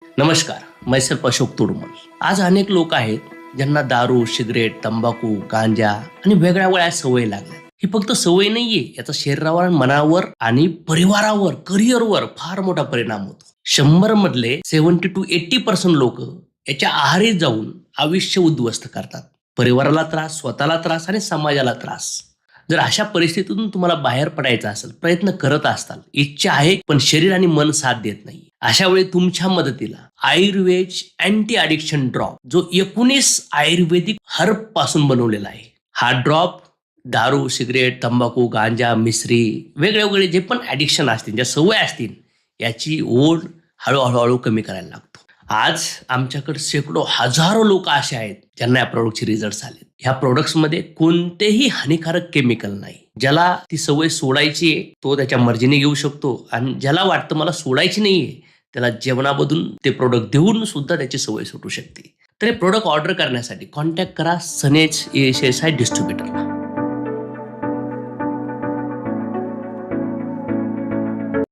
नमस्कार, मैसेल्फ अशोक तोडमल. आज अनेक लोक आहेत ज्यांना दारू, सिगरेट, तंबाखू, गांजा आणि वेगळ्या वेगळ्या सवयी लागल्या. ही फक्त सवय नाहीये, याचा शरीरावर, मनावर आणि परिवारावर, करिअरवर फार मोठा परिणाम होतो. 100 मधले 70 to 80% लोक याच्या आहारी जाऊन आयुष्य उद्ध्वस्त करतात. परिवाराला त्रास, स्वतःला त्रास आणि समाजाला त्रास. जर अशा परिस्थितीतून तुम्हाला बाहेर पडायचं असेल, प्रयत्न करत असताल, इच्छा आहे पण शरीर आणि मन साथ देत नाही, अशा वेळी तुमच्या मदतीला आयुर्वेद अँटी अडिक्शन ड्रॉप, जो 19 आयुर्वेदिक हर्ब पासून बनवलेला आहे. हा ड्रॉप दारू, सिगरेट, तंबाखू, गांजा, मिसरी, वेगळे वेगळे जे पण ऍडिक्शन असतील, ज्या सवय असतील, याची ओढ हळूहळू कमी करायला लागतो. आज आमच्याकडे शेकडो हजारो लोक असे आहेत ज्यांना या प्रोडक्टचे रिझल्ट आले. ह्या प्रोडक्ट्समध्ये कोणतेही हानिकारक केमिकल नाही. ज्याला ती सवय सोडायची आहे तो त्याच्या मर्जीने घेऊ शकतो, आणि ज्याला वाटतं मला सोडायची नाहीये त्याला जेवणामधून ते प्रोडक्ट देऊन सुद्धा त्याची सवय सुटू शकते. तर हे प्रोडक्ट ऑर्डर करण्यासाठी कॉन्टॅक्ट करा सनेज ESI डिस्ट्रीब्युटरला.